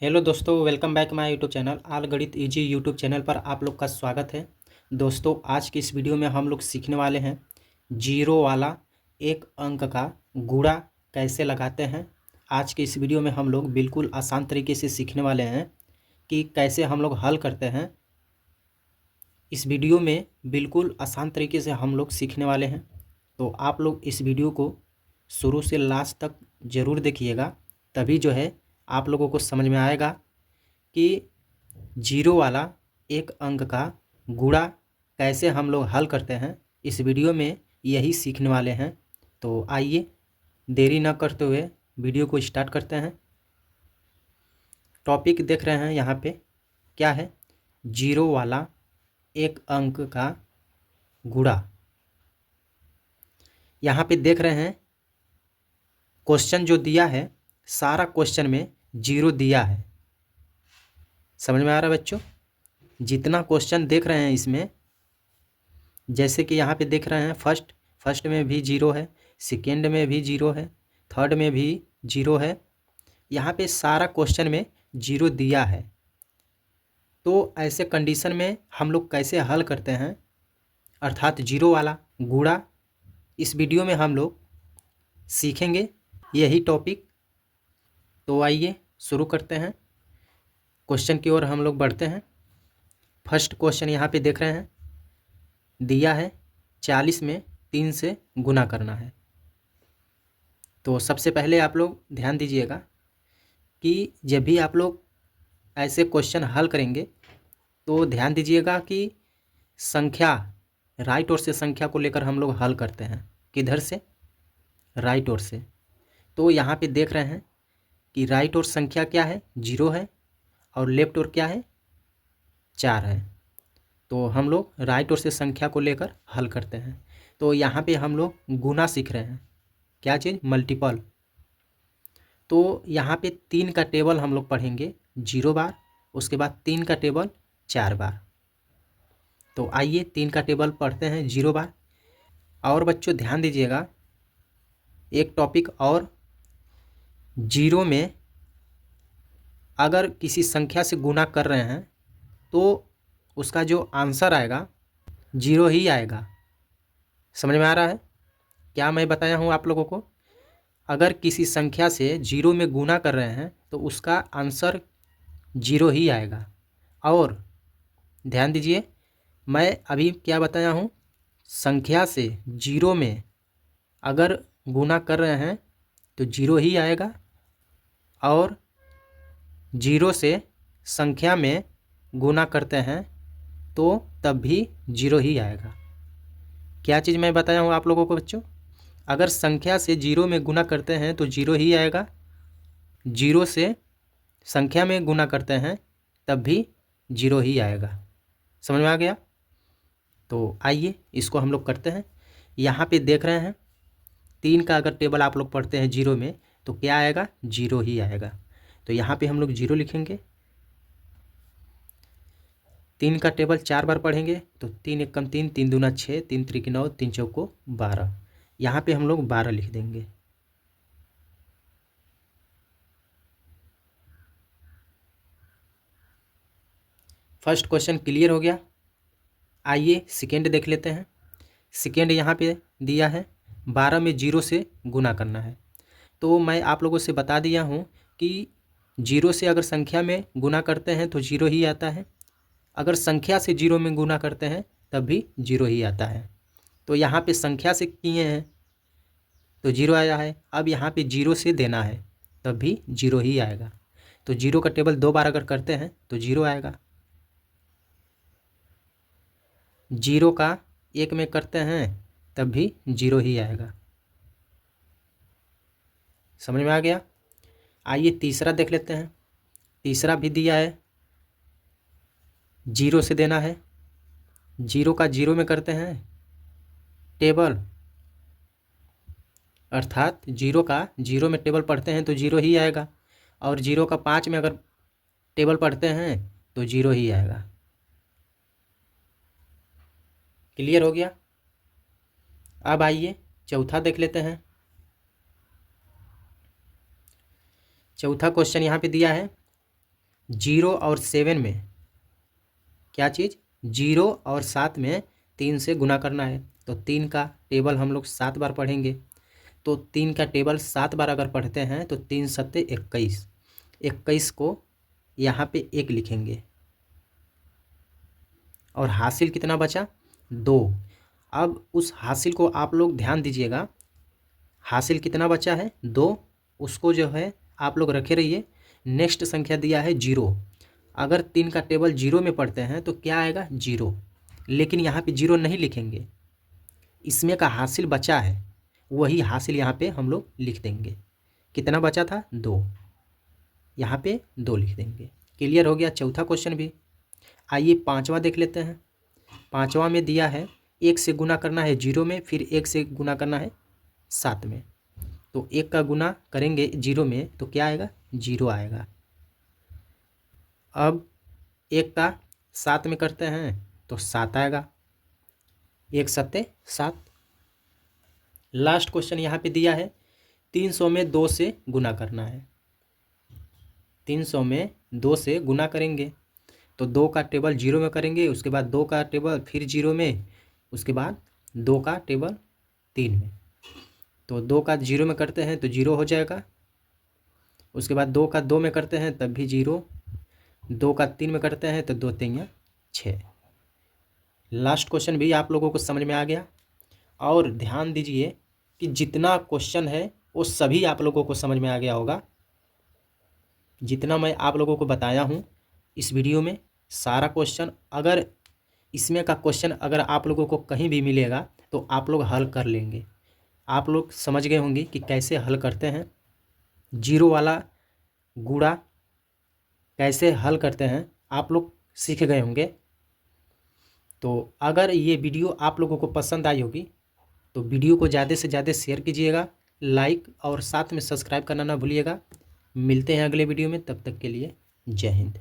Hello दोस्तों, welcome back my YouTube channel आल गणित easy YouTube channel पर आप लोग का स्वागत है। दोस्तों, आज की इस वीडियो में हम लोग सीखने वाले हैं जीरो वाला एक अंक का गुणा कैसे लगाते हैं। आज की इस वीडियो में हम लोग बिल्कुल आसान तरीके से सीखने वाले हैं कि कैसे हम लोग हल करते हैं। इस वीडियो में बिल्कुल आसान तरीके से हम लोग सीखने वाले हैं, तो आप लोग इस वीडियो को शुरू से लास्ट तक ज़रूर देखिएगा, तभी जो है आप लोगों को समझ में आएगा कि जीरो वाला एक अंक का गुणा कैसे हम लोग हल करते हैं। इस वीडियो में यही सीखने वाले हैं, तो आइए देरी न करते हुए वीडियो को स्टार्ट करते हैं। टॉपिक देख रहे हैं यहाँ पे क्या है, जीरो वाला एक अंक का गुणा। यहाँ पे देख रहे हैं क्वेश्चन जो दिया है, सारा क्वेश्चन में जीरो दिया है। समझ में आ रहा है बच्चों? जितना क्वेश्चन देख रहे हैं इसमें, जैसे कि यहाँ पे देख रहे हैं फर्स्ट में भी जीरो है, सेकेंड में भी जीरो है, थर्ड में भी जीरो है। यहाँ पे सारा क्वेश्चन में जीरो दिया है। तो ऐसे कंडीशन में हम लोग कैसे हल करते हैं, अर्थात जीरो वाला गुणा, इस वीडियो में हम लोग सीखेंगे यही टॉपिक। तो आइए शुरू करते हैं, क्वेश्चन की ओर हम लोग बढ़ते हैं। फर्स्ट क्वेश्चन यहाँ पे देख रहे हैं, दिया है 40 में 3 से गुना करना है। तो सबसे पहले आप लोग ध्यान दीजिएगा कि जब भी आप लोग ऐसे क्वेश्चन हल करेंगे तो ध्यान दीजिएगा कि संख्या, राइट ओर से संख्या को लेकर हम लोग हल करते हैं। किधर से? राइट ओर से। तो यहाँ पे देख रहे हैं कि राइट ओर संख्या क्या है? जीरो है, और लेफ्ट ओर क्या है? 4 है। तो हम लोग राइट ओर से संख्या को लेकर हल करते हैं। तो यहाँ पे हम लोग गुना सीख रहे हैं, क्या चीज़? मल्टीपल। तो यहाँ पे 3 का टेबल हम लोग पढ़ेंगे 0 बार, उसके बाद 3 का टेबल 4 बार। तो आइए 3 का टेबल पढ़ते हैं 0 बार। और बच्चों ध्यान दीजिएगा एक टॉपिक और, जीरो में अगर किसी संख्या से गुना कर रहे हैं तो उसका जो आंसर आएगा जीरो ही आएगा। समझ में आ रहा है क्या मैं बताया हूँ आप लोगों को? अगर किसी संख्या से जीरो में गुना कर रहे हैं तो उसका आंसर जीरो ही आएगा। और ध्यान दीजिए, मैं अभी क्या बताया हूँ, संख्या से जीरो में अगर गुना कर रहे हैं तो जीरो ही आएगा, और जीरो से संख्या में गुना करते हैं तो तब भी जीरो ही आएगा। क्या चीज़ मैं बताया हूँ आप लोगों को बच्चों? अगर संख्या से जीरो में गुना करते हैं तो जीरो ही आएगा, जीरो से संख्या में गुना करते हैं तब भी जीरो ही आएगा। समझ में आ गया? तो आइए इसको हम लोग करते हैं। यहाँ पे देख रहे हैं 3 का अगर टेबल आप लोग पढ़ते हैं जीरो में तो क्या आएगा? जीरो ही आएगा। तो यहाँ पे हम लोग जीरो लिखेंगे। 3 का टेबल 4 बार पढ़ेंगे तो 3 एकम 3, 3 दूना 6, 3 त्रिक 9, 3 चौको 12। यहाँ पे हम लोग 12 लिख देंगे। फर्स्ट क्वेश्चन क्लियर हो गया। आइए सेकेंड देख लेते हैं। सेकेंड यहाँ पे दिया है 12 में जीरो से गुना करना है। तो मैं आप लोगों से बता दिया हूँ कि जीरो से अगर संख्या में गुना करते हैं तो जीरो ही आता है, अगर संख्या से जीरो में गुना करते हैं तब भी जीरो ही आता है। तो यहाँ पे संख्या से किए हैं तो जीरो आया है, अब यहाँ पे जीरो से देना है तब भी जीरो ही आएगा। तो जीरो का टेबल 2 बार अगर करते हैं तो जीरो आएगा, जीरो का 1 में करते हैं तब भी जीरो ही आएगा। समझ में आ गया? आइए तीसरा देख लेते हैं। तीसरा भी दिया है, जीरो से देना है, जीरो का जीरो में करते हैं टेबल, अर्थात जीरो का जीरो में टेबल पढ़ते हैं तो जीरो ही आएगा, और जीरो का 5 में अगर टेबल पढ़ते हैं तो जीरो ही आएगा। क्लियर हो गया? अब आइए चौथा देख लेते हैं। चौथा क्वेश्चन यहाँ पे दिया है 0 और 7 में क्या चीज़, 0 और 7 में 3 से गुना करना है। तो 3 का टेबल हम लोग 7 बार पढ़ेंगे। तो 3 का टेबल 7 बार अगर पढ़ते हैं तो 3 सत्ते 21, 21 को यहाँ पे 1 लिखेंगे और हासिल कितना बचा, 2। अब उस हासिल को आप लोग ध्यान दीजिएगा, हासिल कितना बचा है, 2। उसको जो है आप लोग रखे रहिए। नेक्स्ट संख्या दिया है 0। अगर 3 का टेबल 0 में पढ़ते हैं तो क्या आएगा, 0। लेकिन यहाँ पे 0 नहीं लिखेंगे, इसमें का हासिल बचा है वही हासिल यहाँ पे हम लोग लिख देंगे। कितना बचा था, 2, यहाँ पे 2 लिख देंगे। क्लियर हो गया चौथा क्वेश्चन भी। आइए पांचवा देख लेते हैं। पांचवा में दिया है 1 से गुना करना है 0 में, फिर 1 से गुना करना है 7 में। तो 1 का गुना करेंगे 0 में तो क्या आएगा, 0 आएगा। अब 1 का 7 में करते हैं तो 7 आएगा, 1 सत्ते 7। लास्ट क्वेश्चन यहाँ पे दिया है 300 में 2 से गुना करना है। 300 में 2 से गुना करेंगे तो 2 का टेबल 0 में करेंगे, उसके बाद 2 का टेबल फिर 0 में, उसके बाद 2 का टेबल 3 में। तो 2 का 0 में करते हैं तो 0 हो जाएगा, उसके बाद 2 का 2 में करते हैं तब भी 0, 2 का 3 में करते हैं तो 2 3 6। लास्ट क्वेश्चन भी आप लोगों को समझ में आ गया। और ध्यान दीजिए कि जितना क्वेश्चन है वो सभी आप लोगों को समझ में आ गया होगा। जितना मैं आप लोगों को बताया हूँ इस वीडियो में सारा क्वेश्चन, अगर इसमें का क्वेश्चन अगर आप लोगों को कहीं भी मिलेगा तो आप लोग हल कर लेंगे। आप लोग समझ गए होंगे कि कैसे हल करते हैं, 0 वाला गुणा कैसे हल करते हैं आप लोग सीख गए होंगे। तो अगर ये वीडियो आप लोगों को पसंद आई होगी तो वीडियो को ज़्यादा से ज़्यादा शेयर कीजिएगा, लाइक और साथ में सब्सक्राइब करना ना भूलिएगा। मिलते हैं अगले वीडियो में, तब तक के लिए जय हिंद।